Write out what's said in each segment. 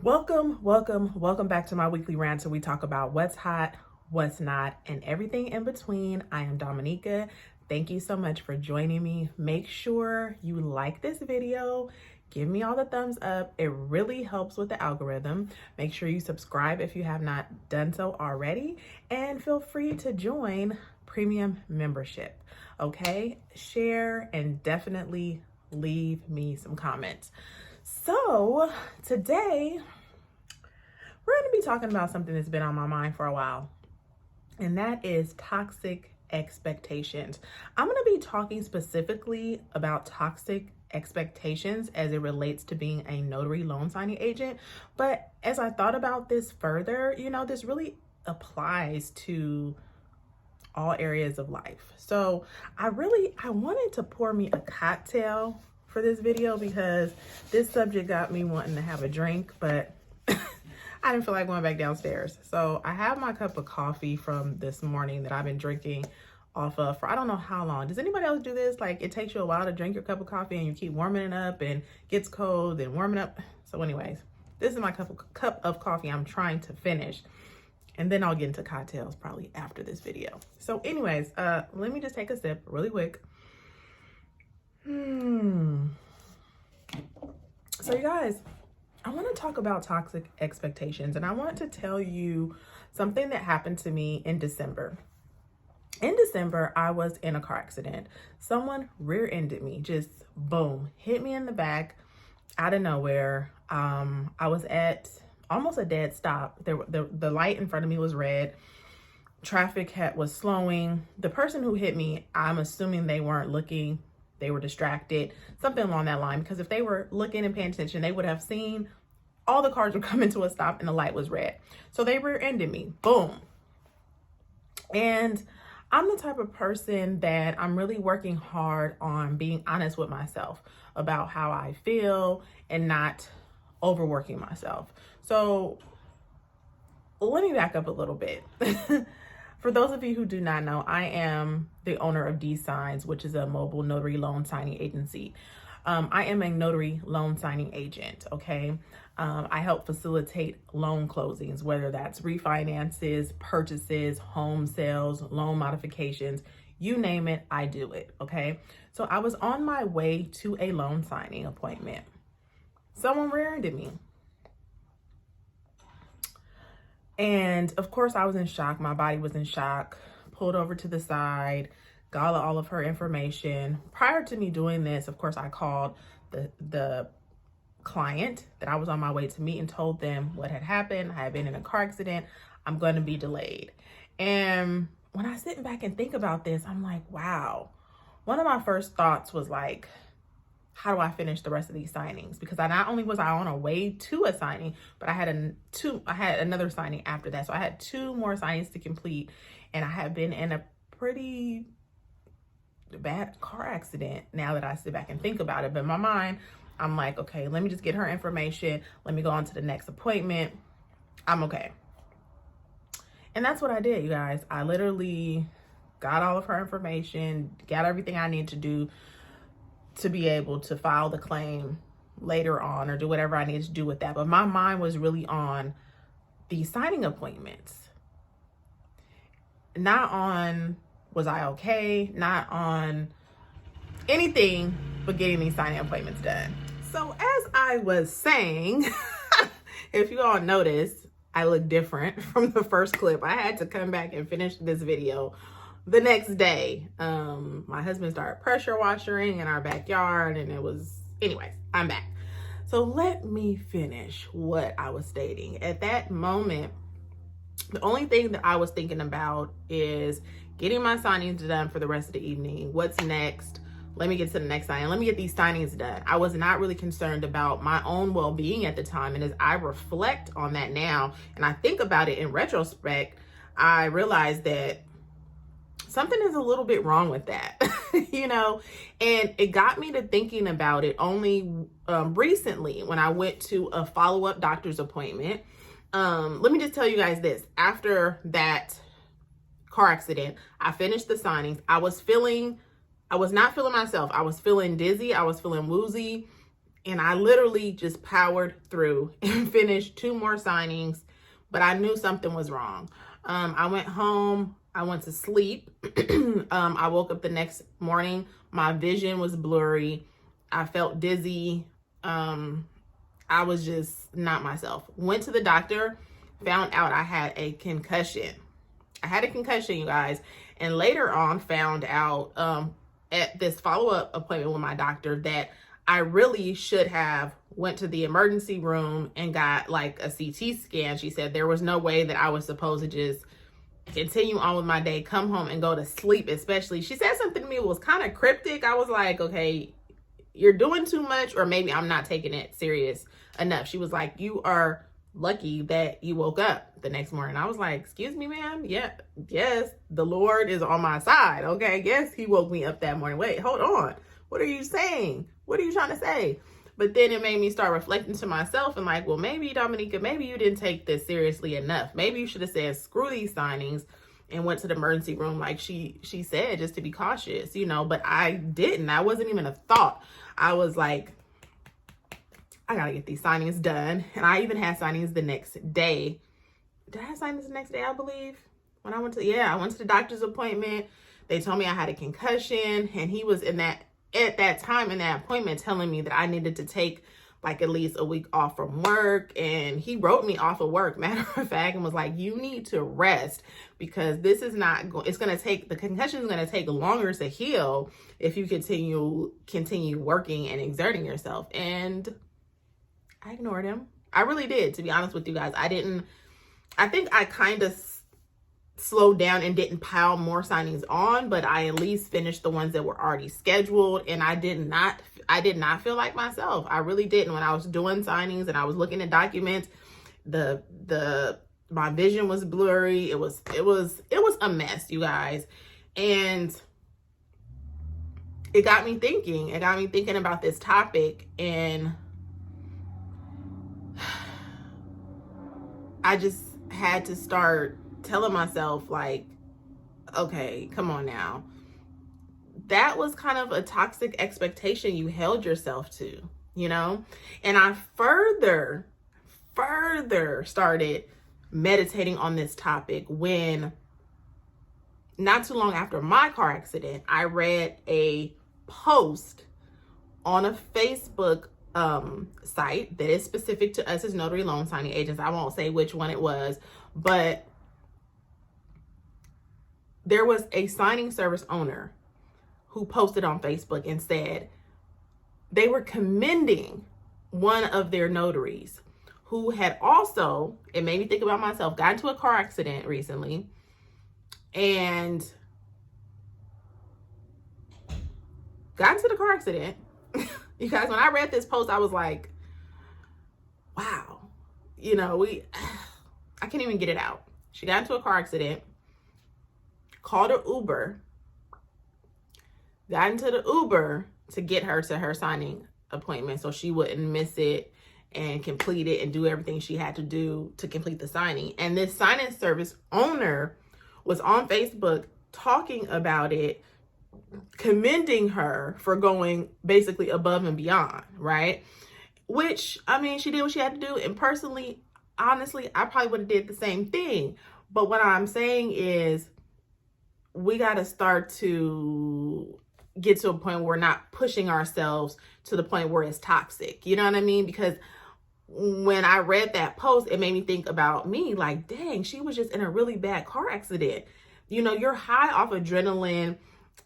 Welcome back to my weekly rant where we talk about what's hot, what's not, and everything in between. I am Dominica. Thank you so much for joining me. Make sure you like this video. Give me all the thumbs up. It really helps with the algorithm. Make sure you subscribe if you have not done so already, and feel free to join premium membership. Okay, share and definitely leave me some comments. So today we're going to be talking about something that's been on my mind for a while, and that is toxic expectations. I'm going to be talking specifically about toxic expectations as it relates to being a notary loan signing agent. But as I thought about this further, this really applies to all areas of life. So I wanted to pour me a cocktail for this video because this subject got me wanting to have a drink, but I didn't feel like going back downstairs. So I have my cup of coffee from this morning that I've been drinking off of for I don't know how long. Does anybody else do this? Like, it takes you a while to drink your cup of coffee and you keep warming it up and gets cold and warming up. So anyways, this is my cup of coffee I'm trying to finish. And then I'll get into cocktails probably after this video. So anyways, let me just take a sip really quick. So you guys, I want to talk about toxic expectations, and I want to tell you something that happened to me in December. In December, I was in a car accident. Someone rear-ended me, just boom, hit me in the back out of nowhere. I was at almost a dead stop. The light in front of me was red. Traffic was slowing. The person who hit me, I'm assuming they weren't looking. They were distracted, something along that line, because if they were looking and paying attention, they would have seen all the cars were coming to a stop and the light was red. So they rear-ended me, boom. And I'm the type of person that I'm really working hard on being honest with myself about how I feel and not overworking myself. So let me back up a little bit. For those of you who do not know, I am the owner of D Signs, which is a mobile notary loan signing agency. I am a notary loan signing agent, okay? I help facilitate loan closings, whether that's refinances, purchases, home sales, loan modifications, you name it, I do it, okay? So I was on my way to a loan signing appointment. Someone rear-ended me. And of course I was in shock. My body was in shock, pulled over to the side, got all of her information. Prior to me doing this, of course, I called the client that I was on my way to meet and told them what had happened. I had been in a car accident. I'm going to be delayed. And when I sit back and think about this, I'm like, wow. One of my first thoughts was like, how do I finish the rest of these signings? Because not only was I on a way to a signing, but I had another signing after that. So I had 2 more signings to complete, and I had been in a pretty bad car accident now that I sit back and think about it. But in my mind, I'm like, okay, let me just get her information. Let me go on to the next appointment. I'm okay. And that's what I did, you guys. I literally got all of her information, got everything I need to do to be able to file the claim later on or do whatever I need to do with that. But my mind was really on the signing appointments. Not on, was I okay? Not on anything but getting these signing appointments done. So as I was saying, if you all notice, I look different from the first clip. I had to come back and finish this video the next day. My husband started pressure washing in our backyard, and anyways, I'm back. So let me finish what I was stating. At that moment, the only thing that I was thinking about is getting my signings done for the rest of the evening. What's next? Let me get to the next signing. Let me get these signings done. I was not really concerned about my own well-being at the time. And as I reflect on that now, and I think about it in retrospect, I realized that something is a little bit wrong with that, and it got me to thinking about it only recently when I went to a follow-up doctor's appointment. Let me just tell you guys this. After that car accident, I finished the signings. I was not feeling myself. I was feeling dizzy. I was feeling woozy. And I literally just powered through and finished 2 more signings, but I knew something was wrong. I went home, I went to sleep. I woke up the next morning, my vision was blurry. I felt dizzy. I was just not myself. Went to the doctor, found out I had a concussion. I had a concussion, you guys. And later on found out at this follow-up appointment with my doctor that I really should have went to the emergency room and got like a CT scan. She said there was no way that I was supposed to just continue on with my day, come home and go to sleep, especially. She said something to me that was kind of cryptic. I was like, okay, you're doing too much, or maybe I'm not taking it serious enough. She was like, you are lucky that you woke up the next morning. I was like, excuse me, ma'am? Yeah, yes, the Lord is on my side. Okay, yes, he woke me up that morning. Wait, hold on. What are you saying? What are you trying to say? But then it made me start reflecting to myself and like, well, maybe Dominica, maybe you didn't take this seriously enough. Maybe you should have said, screw these signings and went to the emergency room like she said, just to be cautious, you know, but I didn't. I wasn't even a thought. I was like, I gotta get these signings done. And I even had signings the next day. Did I have signings the next day, I believe? When I went to the doctor's appointment. They told me I had a concussion, and he was at that time in that appointment telling me that I needed to take like at least a week off from work. And he wrote me off of work, matter of fact, and was like, you need to rest because this is not going, the concussion is going to take longer to heal if you continue working and exerting yourself. And I ignored him. I really did, to be honest with you guys. I think I kind of slowed down and didn't pile more signings on, but I at least finished the ones that were already scheduled. And I did not feel like myself. I really didn't. When I was doing signings and I was looking at documents, my vision was blurry. It was a mess, you guys. And it got me thinking about this topic, and I just had to start telling myself like, okay, come on now. That was kind of a toxic expectation you held yourself to, you know? And I further started meditating on this topic when not too long after my car accident, I read a post on a Facebook site that is specific to us as notary loan signing agents. I won't say which one it was, but there was a signing service owner who posted on Facebook and said they were commending one of their notaries who had also, it made me think about myself, got into a car accident recently. And got into the car accident. You guys, when I read this post, I was like, wow, you know, I can't even get it out. She got into a car accident, called an Uber, got into the Uber to get her to her signing appointment so she wouldn't miss it and complete it and do everything she had to do to complete the signing. And this signing service owner was on Facebook talking about it, commending her for going basically above and beyond, right? Which, I mean, she did what she had to do. And personally, honestly, I probably would have did the same thing. But what I'm saying is we got to start to get to a point where we're not pushing ourselves to the point where it's toxic. You know what I mean? Because when I read that post, it made me think about me like, dang, she was just in a really bad car accident. You know, you're high off adrenaline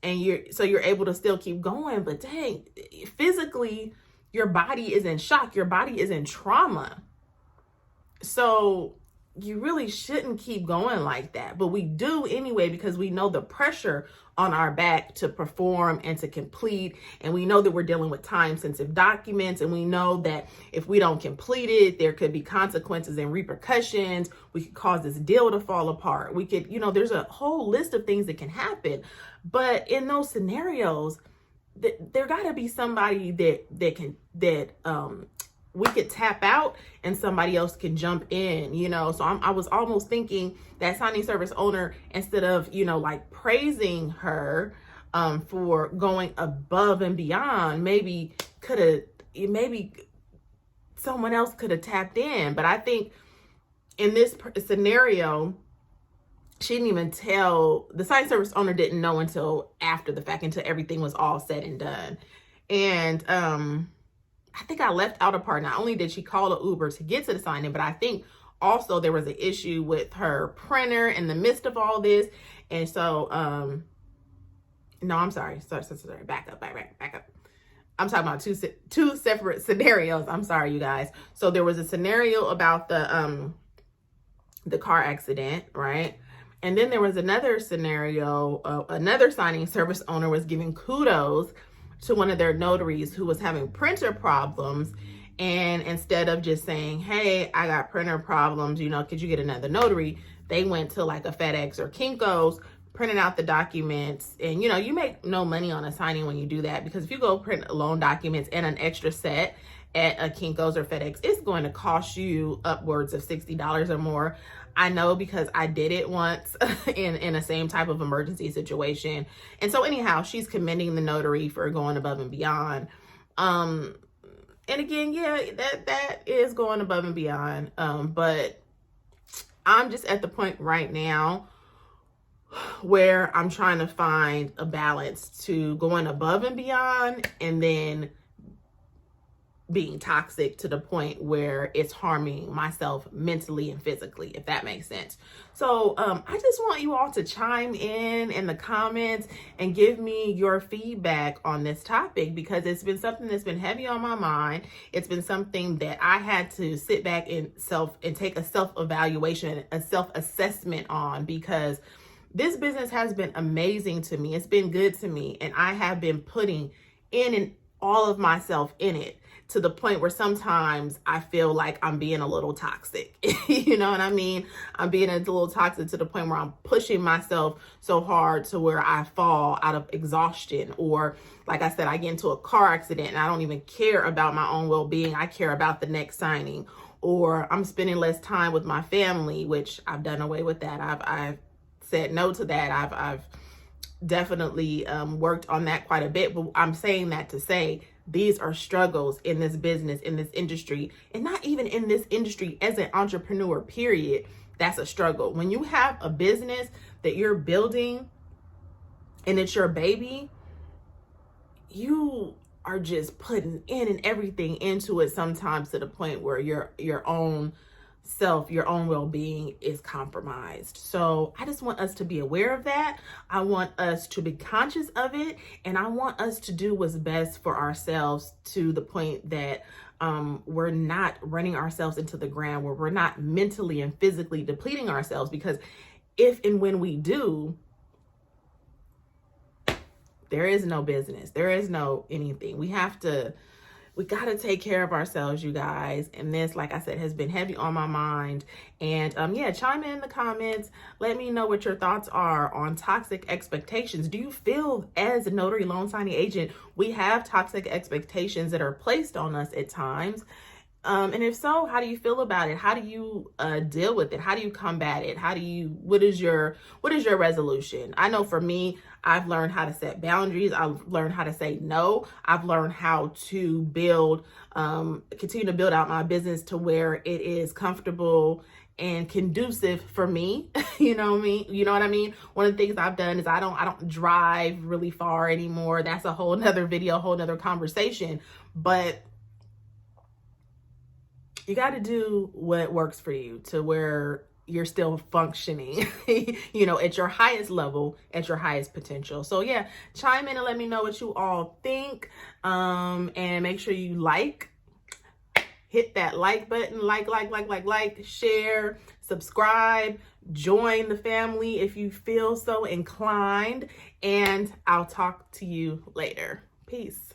and you're able to still keep going, but dang, physically, your body is in shock. Your body is in trauma. So you really shouldn't keep going like that. But we do anyway, because we know the pressure on our back to perform and to complete. And we know that we're dealing with time-sensitive documents. And we know that if we don't complete it, there could be consequences and repercussions. We could cause this deal to fall apart. We could, you know, there's a whole list of things that can happen. But in those scenarios, there got to be somebody that we could tap out and somebody else can jump in, you know? So I was almost thinking that signing service owner, instead of, you know, like praising her for going above and beyond, maybe could have maybe someone else could have tapped in. But I think in this scenario, she didn't even tell, the signing service owner didn't know until after the fact, until everything was all said and done. And I think I left out a part. Not only did she call an Uber to get to the signing, but I think also there was an issue with her printer in the midst of all this. And so, no, I'm sorry. Sorry. Back up. I'm talking about two separate scenarios. I'm sorry, you guys. So there was a scenario about the car accident, right? And then there was another scenario, another signing service owner was giving kudos to one of their notaries who was having printer problems. And instead of just saying, hey, I got printer problems, you know, could you get another notary? They went to like a FedEx or Kinko's, printed out the documents. And, you know, you make no money on a signing when you do that, because if you go print loan documents and an extra set at a Kinko's or FedEx, it's going to cost you upwards of $60 or more. I know, because I did it once in a same type of emergency situation. And so anyhow, she's commending the notary for going above and beyond. And again, yeah, that is going above and beyond. But I'm just at the point right now where I'm trying to find a balance to going above and beyond and then being toxic to the point where it's harming myself mentally and physically, if that makes sense. So I just want you all to chime in the comments and give me your feedback on this topic, because it's been something that's been heavy on my mind. It's been something that I had to sit back and take a self-evaluation, a self-assessment on, because this business has been amazing to me. It's been good to me, and I have been putting in and all of myself in it, to the point where sometimes I feel like I'm being a little toxic. You know what I mean? I'm being a little toxic to the point where I'm pushing myself so hard to where I fall out of exhaustion. Or like I said, I get into a car accident and I don't even care about my own well-being. I care about the next signing. Or I'm spending less time with my family, which I've done away with that. I've said no to that. I've definitely worked on that quite a bit. But I'm saying that to say, these are struggles in this business, in this industry, and not even in this industry as an entrepreneur, period. That's a struggle. When you have a business that you're building and it's your baby, you are just putting in and everything into it, sometimes to the point where your own self, your own well-being is compromised. So I just want us to be aware of that. I want us to be conscious of it, and I want us to do what's best for ourselves, to the point that we're not running ourselves into the ground, where we're not mentally and physically depleting ourselves, because if and when we do, there is no business, there is no anything. We got to take care of ourselves, you guys. And this, like I said, has been heavy on my mind. And yeah, chime in the comments. Let me know what your thoughts are on toxic expectations. Do you feel, as a notary loan signing agent, we have toxic expectations that are placed on us at times? And if so, how do you feel about it? How do you deal with it? How do you combat it? What is your resolution? I know for me, I've learned how to set boundaries. I've learned how to say no. I've learned how to continue to build out my business to where it is comfortable and conducive for me. You know what I mean? One of the things I've done is I don't drive really far anymore. That's a whole nother video, a whole nother conversation. But you got to do what works for you, to where you're still functioning, you know, at your highest level, at your highest potential. So yeah, chime in and let me know what you all think. And make sure you hit that like button, like, share, subscribe, join the family if you feel so inclined. And I'll talk to you later. Peace.